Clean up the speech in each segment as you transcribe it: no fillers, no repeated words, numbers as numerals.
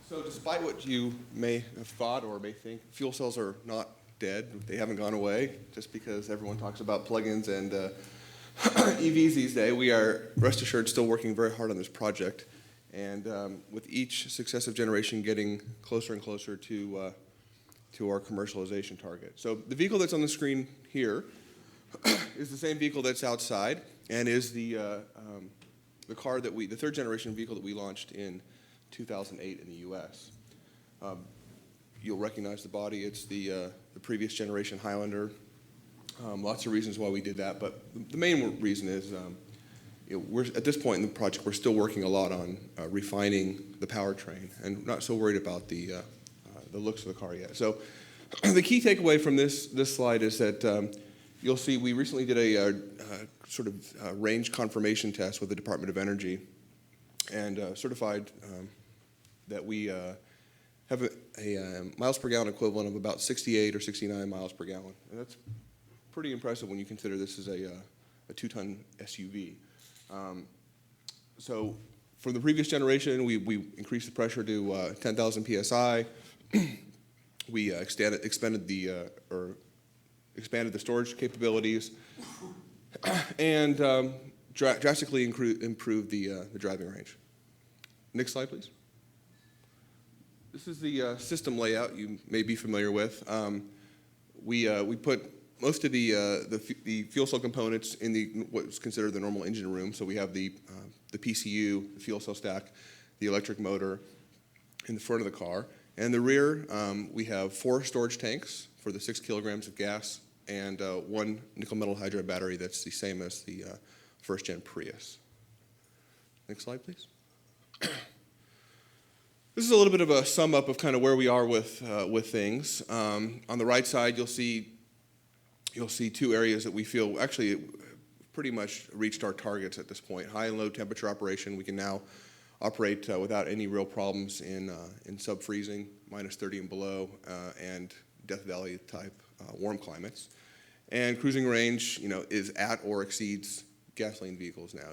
So despite what you may have thought or may think, fuel cells are not dead. They haven't gone away. Just because everyone talks about plug-ins and EVs these days, we are, rest assured, still working very hard on this project. And with each successive generation getting closer and closer to our commercialization target. So the vehicle that's on the screen here is the same vehicle that's outside and is the car that the third generation vehicle that we launched in 2008 in the U.S. You'll recognize the body. It's the previous generation Highlander. Lots of reasons why we did that, but the main reason is we're at this point in the project, we're still working a lot on refining the powertrain and not so worried about the looks of the car yet. So the key takeaway from this slide is that you'll see we recently did a sort of range confirmation test with the Department of Energy and certified that we have a miles per gallon equivalent of about 68 or 69 miles per gallon. And that's pretty impressive when you consider this is a 2-ton SUV. So for the previous generation, we increased the pressure to 10,000 PSI. We expanded the storage capabilities and drastically improved the driving range. Next slide, please. This is the system layout you may be familiar with. We put most of the fuel cell components in what's considered the normal engine room. So we have the PCU, the fuel cell stack, the electric motor in the front of the car. And the rear, we have 4 storage tanks for the 6 kilograms of gas and 1 nickel metal hydride battery that's the same as the first-gen Prius. Next slide, please. This is a little bit of a sum up of kind of where we are with things. On the right side, you'll see 2 areas that we feel actually pretty much reached our targets at this point. High and low temperature operation. We can now operate without any real problems in sub-freezing, minus 30 and below, and Death Valley type warm climates. And cruising range, is at or exceeds gasoline vehicles now.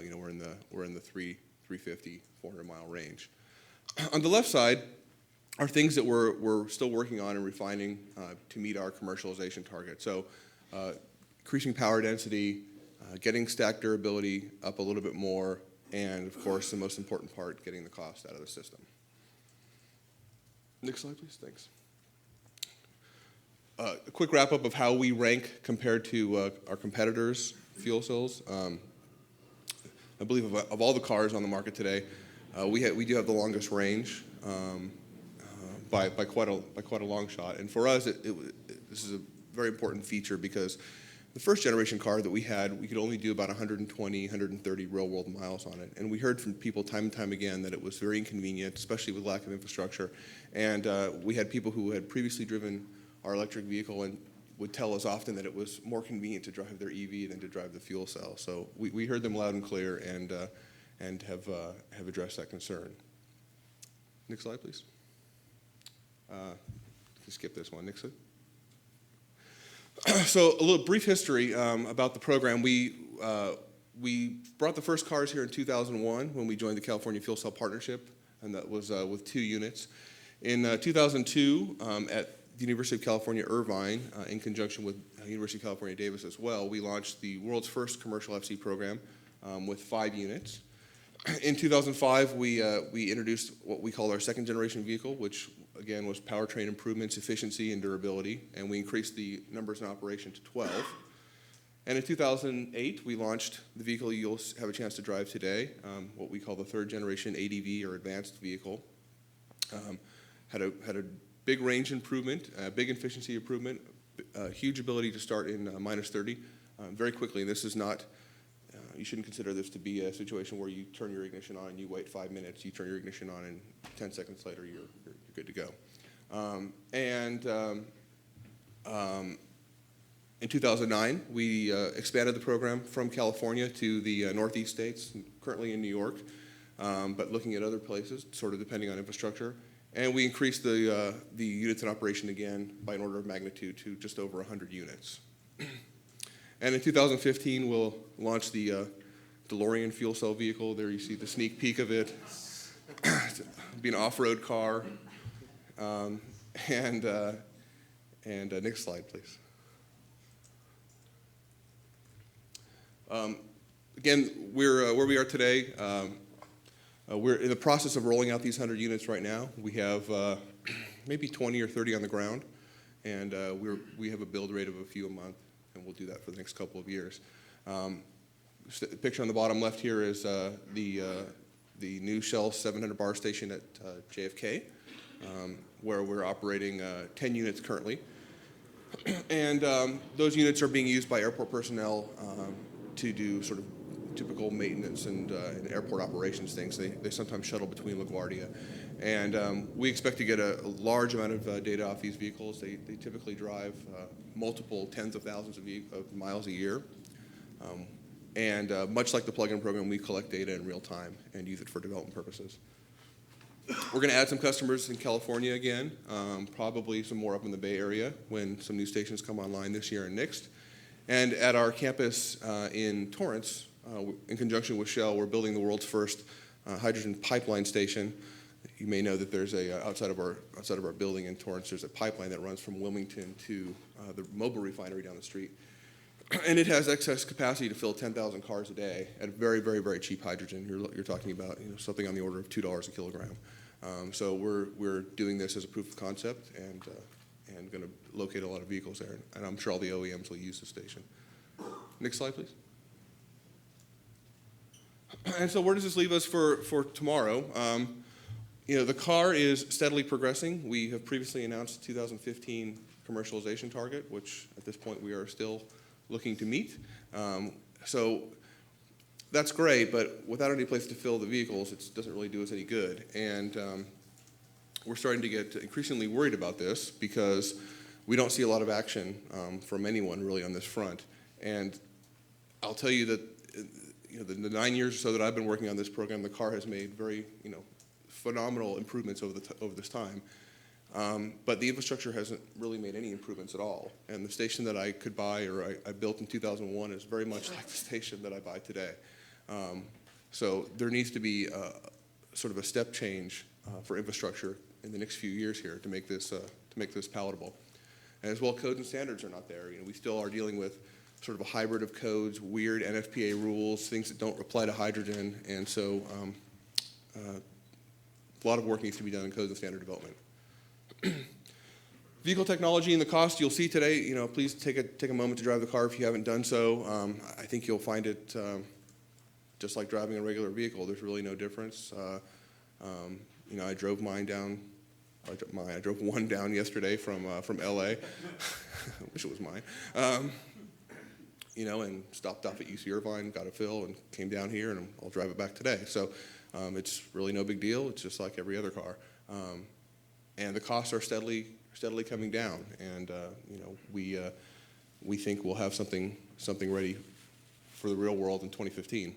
We're in the 350, 400 mile range. On the left side are things that we're still working on and refining to meet our commercialization target. So increasing power density, getting stack durability up a little bit more, and of course the most important part, getting the cost out of the system. Next slide, please. Thanks. A quick wrap up of how we rank compared to our competitors' fuel cells. I believe of all the cars on the market today, we do have the longest range by quite a long shot. And for us, this is a very important feature because the first generation car that we had, we could only do about 120, 130 real world miles on it. And we heard from people time and time again that it was very inconvenient, especially with lack of infrastructure. And we had people who had previously driven our electric vehicle and would tell us often that it was more convenient to drive their EV than to drive the fuel cell. So we heard them loud and clear and have addressed that concern. Next slide, please. Skip this one. Next slide. So a little brief history about the program. We brought the first cars here in 2001 when we joined the California Fuel Cell Partnership, and that was with 2 units. In 2002, at the University of California, Irvine, in conjunction with University of California, Davis as well, we launched the world's first commercial FC program with 5 units. In 2005, we introduced what we call our second generation vehicle, which again was powertrain improvements, efficiency, and durability, and we increased the numbers in operation to 12. And in 2008, we launched the vehicle you'll have a chance to drive today, what we call the third generation ADV or advanced vehicle. Had a big range improvement, big efficiency improvement, huge ability to start in minus 30 very quickly. And this is not, you shouldn't consider this to be a situation where you turn your ignition on and you wait 5 minutes. You turn your ignition on and 10 seconds later you're good to go. In 2009, we expanded the program from California to the Northeast states, currently in New York, but looking at other places, sort of depending on infrastructure. And we increased the units in operation again by an order of magnitude to just over 100 units. And in 2015, we'll launch the DeLorean fuel cell vehicle. There you see the sneak peek of it. be an off-road car. And next slide, please. Again, we're where we are today. We're in the process of rolling out these 100 units right now. We have maybe 20 or 30 on the ground, and we have a build rate of a few a month, and we'll do that for the next couple of years. The picture on the bottom left here is the new Shell 700 bar station at JFK, where we're operating 10 units currently. And those units are being used by airport personnel to do sort of typical maintenance and airport operations things. They sometimes shuttle between LaGuardia. And we expect to get a large amount of data off these vehicles. They typically drive multiple tens of thousands of miles a year. And much like the plug-in program, we collect data in real time and use it for development purposes. We're going to add some customers in California again, probably some more up in the Bay Area when some new stations come online this year and next. And at our campus in Torrance, in conjunction with Shell, we're building the world's first hydrogen pipeline station. You may know that there's outside of our building in Torrance, there's a pipeline that runs from Wilmington to the Mobil refinery down the street. And it has excess capacity to fill 10,000 cars a day at very, very, very cheap hydrogen. You're talking about something on the order of $2 a kilogram. So we're doing this as a proof of concept and going to locate a lot of vehicles there. And I'm sure all the OEMs will use the station. Next slide, please. And so where does this leave us for tomorrow? The car is steadily progressing. We have previously announced a 2015 commercialization target, which at this point we are still looking to meet. So that's great, but without any place to fill the vehicles, it doesn't really do us any good. And we're starting to get increasingly worried about this because we don't see a lot of action from anyone really on this front. And I'll tell you that the 9 years or so that I've been working on this program, the car has made very phenomenal improvements over this time. But the infrastructure hasn't really made any improvements at all. And the station that I could buy or I built in 2001 is very much like the station that I buy today. So there needs to be sort of a step change for infrastructure in the next few years here to make this palatable. And as well, codes and standards are not there. We still are dealing with sort of a hybrid of codes, weird NFPA rules, things that don't apply to hydrogen. And so a lot of work needs to be done in codes and standard development. Vehicle technology and the cost you'll see today. Please take a moment to drive the car if you haven't done so. I think you'll find it just like driving a regular vehicle. There's really no difference. I drove mine down. I drove one down yesterday from LA. I wish it was mine. And stopped off at UC Irvine, got a fill, and came down here, and I'll drive it back today. So it's really no big deal. It's just like every other car. And the costs are steadily coming down, and we think we'll have something ready for the real world in 2015.